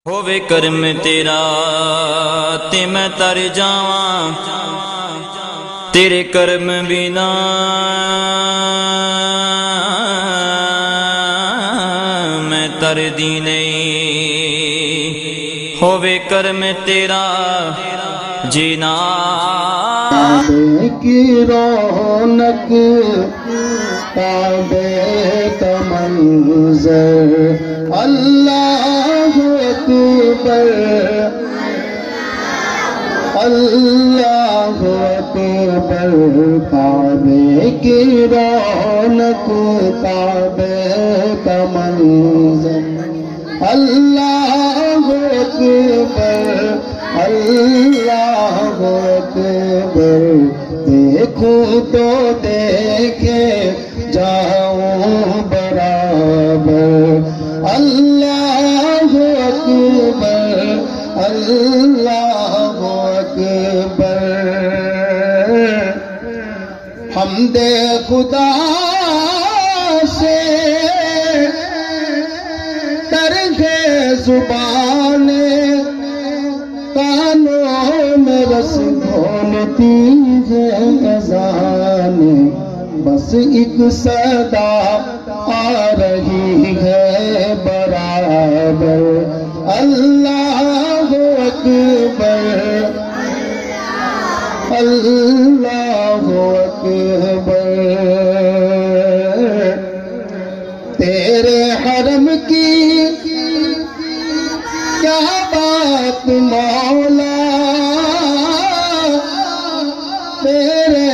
ہووے کرم تیرا تے میں تر جاواں تیرے کرم بنا میں تر دی نہیں ہووے کرم تیرا جینا کی رونق کعبے کا منظر اللہ اکبر اللہ اکبر کعبے کی رونق کعبے کا منظر اللہ اکبر اللہ اکبر دیکھوں تو دیکھے جاؤں برابر اللہ اکبر اللہ اکبر حمد خدا سے طرز زبان کانوں میں رس گھولتی ہے اذان بس ایک صدا آ رہی ہے برابر اللہ اکبر اللہ اکبر تیرے حرم کی کیا بات مولا تیرے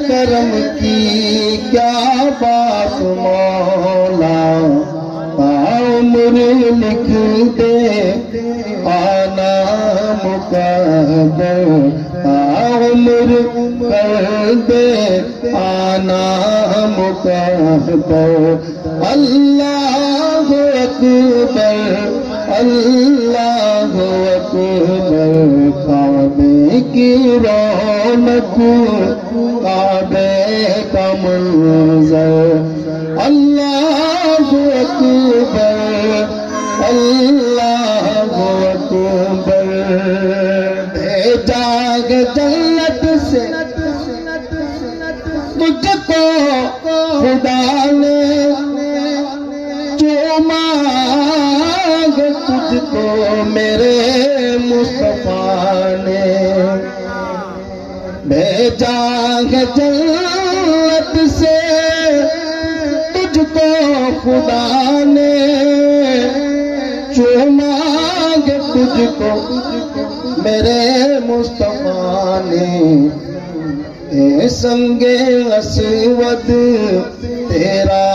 کرم کی کیا بات مولا عمر لکھ دے آنا مقدر عمر کر دے آنا مقدر اللہ اکبر اللہ اکبر کعبے کی رونق کعبے کا منظر اللہ اکبر اللہ اکبر بھیجا ہے جنت سے تجھ کو خدا نے چوما تجھ کو میرے مصطفیٰ نے بھیجا ہے جنت سے تجھ کو خدا نے چوما تجھ کو میرے مصطفیٰ نے اے سنگ اسود تیرا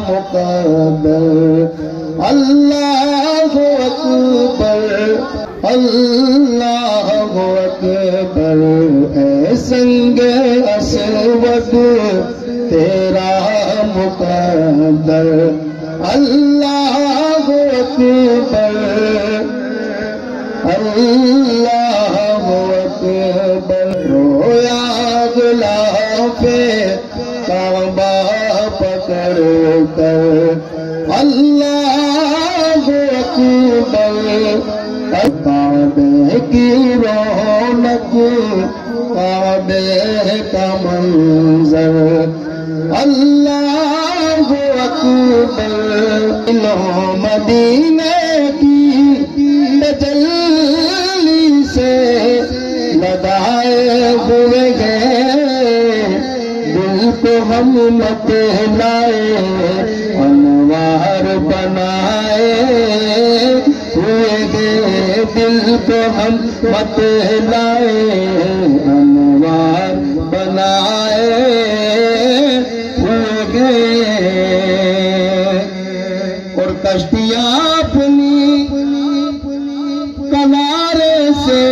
مقدر اللہ اکبر اللہ اکبر اے سنگ اسود تیرا مقدر اللہ اکبر اللہ اکبر رویا غلاف کعبہ پکڑ کر اللہ اکبر کعبے کی رونق کعبے کا منظر اللہ اکبر مدینے کی تجلی سے لدائے ہوئے گئے دل کو ہم مت لائے انوار بنائے ہوئے گئے دل کو ہم مت لائے انوار بنائے ہوئے گئے اور کشتیاں اپنی کنارے سے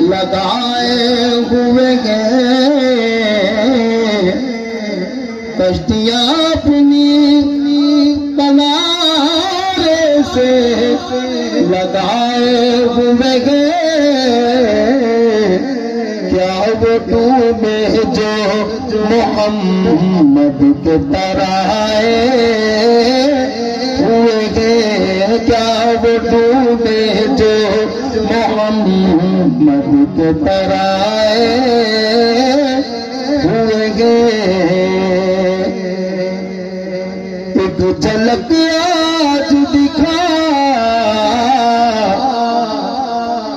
لگائے ہوئے گئے کشتیاں اپنی کنارے سے لگائے ہوئے گئے کیا وہ ڈوبے جو محمد کے ترائے ہوئے گے کیا وہ ڈوبے جو محمد کے ترائے ہوئے گے ایک جھلک آج دکھا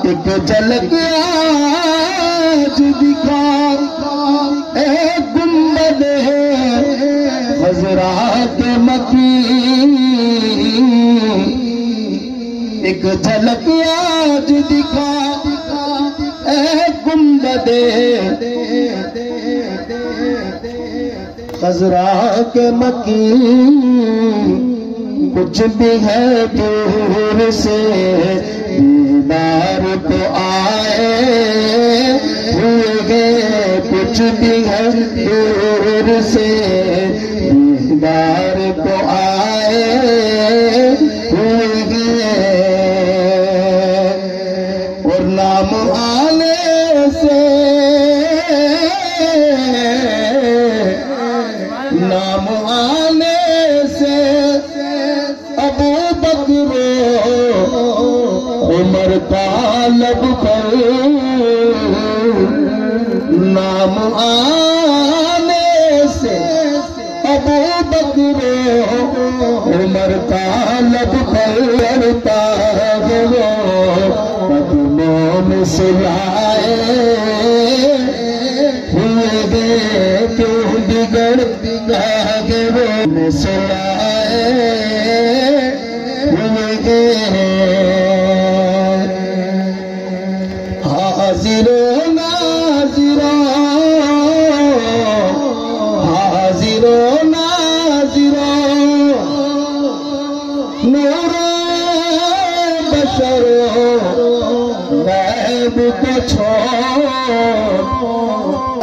ایک جھلک آج دکھا اے گنبد خضرا کے مکی ایک جھلک آج دکھا اے گنبد خضرا کے مکی کچھ بھی ہے دور سے دیدار کو آئے ہوئے گے کچھ بھی ہے دور سے دیدار کو آئے ہوئے گے اور نام آنے سے نام آنے سے ابو بکر عمر کا لب پر نام آنے سے ابو بکر عمر کا لب پر کرتا ہے وہ قدموں میں سلائے ہوئے گے کیوں بگڑ گے وہ میں سلائے ہوئے گے حاضر و ناظر حاضر و ناظر نور بشر غیب کو چھوڑ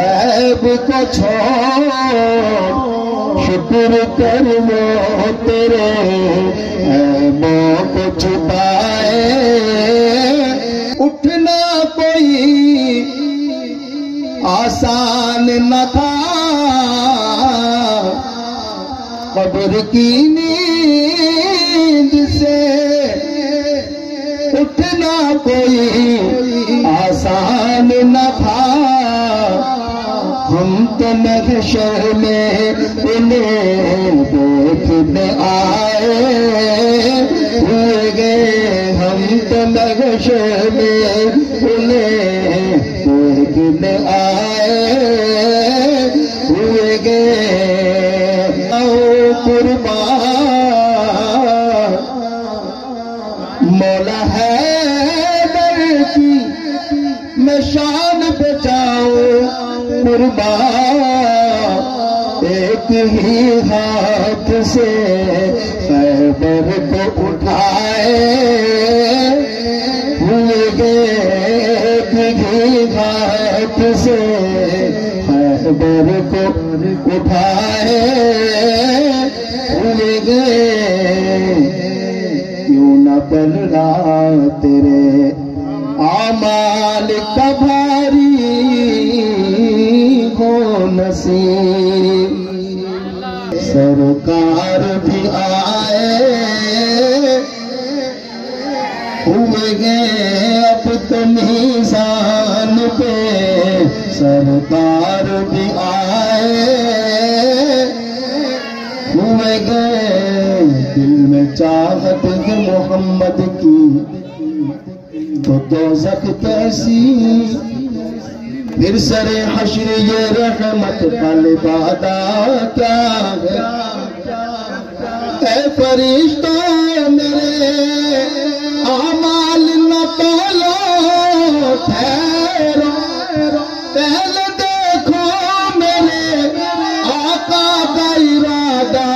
عیب کو چھوڑ شکر کر وہ تیرے عیبوں کو چھپائے اٹھنا کوئی آسان نہ تھا قبر کی نیند سے اٹھنا کوئی آسان نہ تھا ہم تو محشر میں انہیں دیکھنے آئے ہوئے گے ہم تو محشر میں انہیں دیکھنے آئے ہوئے گے او قربان مولا حیدر کی میں شان بچاؤں قربان ایک ہی ہاتھ سے خیبر کو اٹھائے ہوئے گے ایک ہی ہاتھ سے خیبر کو اٹھائے ہوئے گے کیوں نہ بننا تیرے اعمال کا بھاری ہو نصیب سرکار بھی آئے ہوئے گے اب تو میزان پہ سرکار بھی آئے ہوئے گے دل میں چاہت ہے محمد کی تو دوزخ کیسی پھر سر حشر یہ رحمت کا لبادہ کیا ہے اے فرشتوں میرے اعمال نہ تولو ٹھہرو پہلے دیکھو میرے آقا کا ارادہ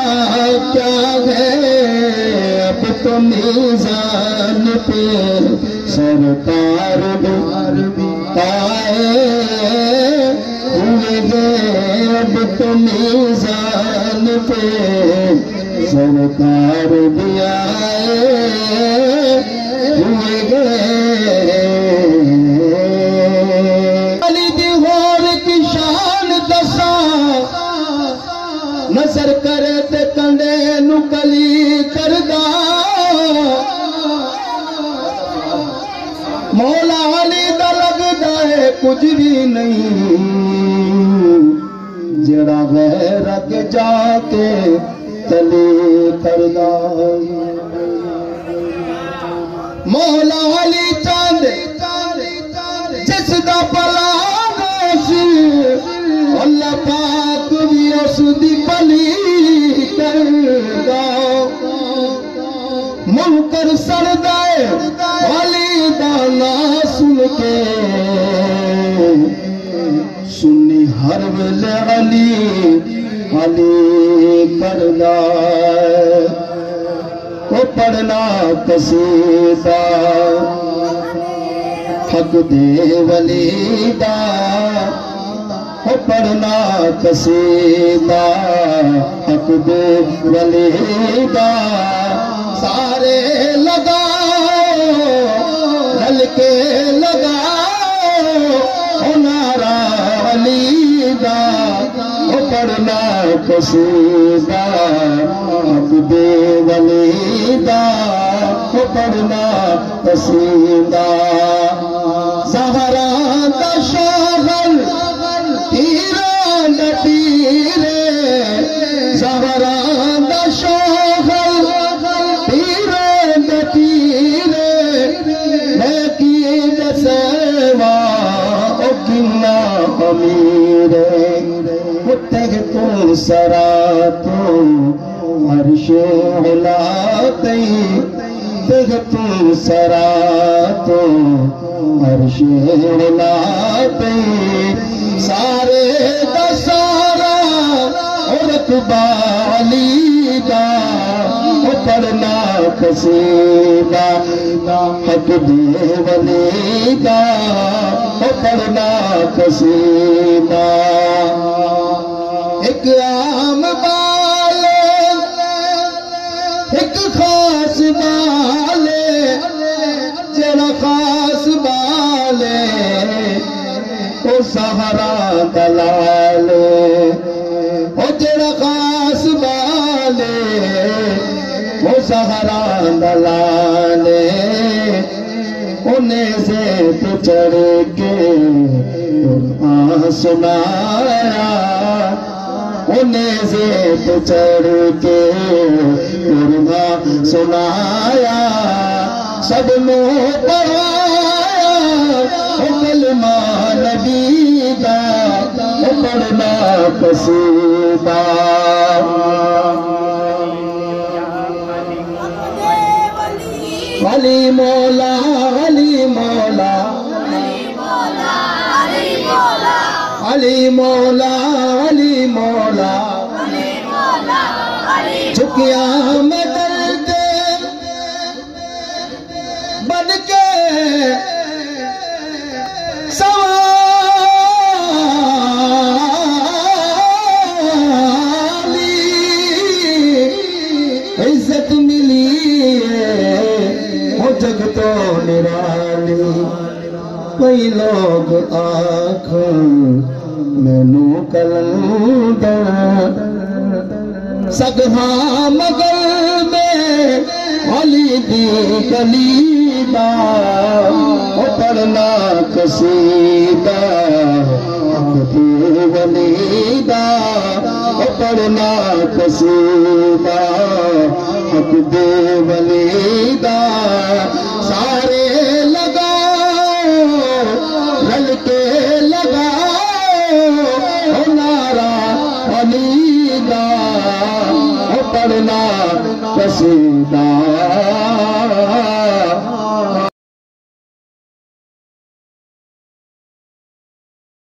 کیا ہے اب تو میزان پہ سرکار بھی آئے ہوئے گے اب تو میزان پہ سرکار بھی آئے ہوئے گے علی دی غور کی شان دساں کچھ بھی نہیں جڑا غیر کے جا کے تلی کردا مولا علی چاند جس دا بلا روشی اللہ پاک بھی اس دی بلی کردا منکر سردائے علی دانا سن کے سنی ہر ویلے علی علی کردا وہ پڑھنا قصیدہ حق دے ولی دا وہ پڑھنا قصیدہ حق دے ولی دا سارے لگاؤ رل کے لگاؤ نعرہ علی دا وہ پڑھنا قصیدہ حق دے ولی دا وہ پڑھنا قصیدہ زہرا دا شاغل تیران دا تیرے زہرا دا شاغل تیران دا تیرے لیکی دسیوا او کنا امیرے تگ تو سرا تو عرش علا تی تگ تو سرا تو عرش علا تی سارے دا سارا رتبہ علی دا پڑھنا قصیدہ حق دے ولی دا پڑھنا قصیدہ ایک عام بالے ایک خاص بالے جڑا خاص بالے او سہارا دلالے او جڑا خاص بالے او سہارا دلالے انہیں سے تو چڑھ کے قرآن سنایا انہیں سے تو چڑھ کے قرآن سنایا سب نو پڑھایا کلمہ نبی دا پڑھنا قصیدہ علی مولا علی مولا علی مولا علی مولا جھکیا میں درد بن کے عزت ملی جگ تو نرالی کئی لوگ آنکھوں مینو کلندر سگہاں مگر میں علی دی گلی دا پڑھنا قصیدہ حق دے ولی دا پڑھنا قصیدہ حق دے ولی دا سارے لگاؤ رل کے لگاؤ نعرہ علی دا پڑھنا قصیدہ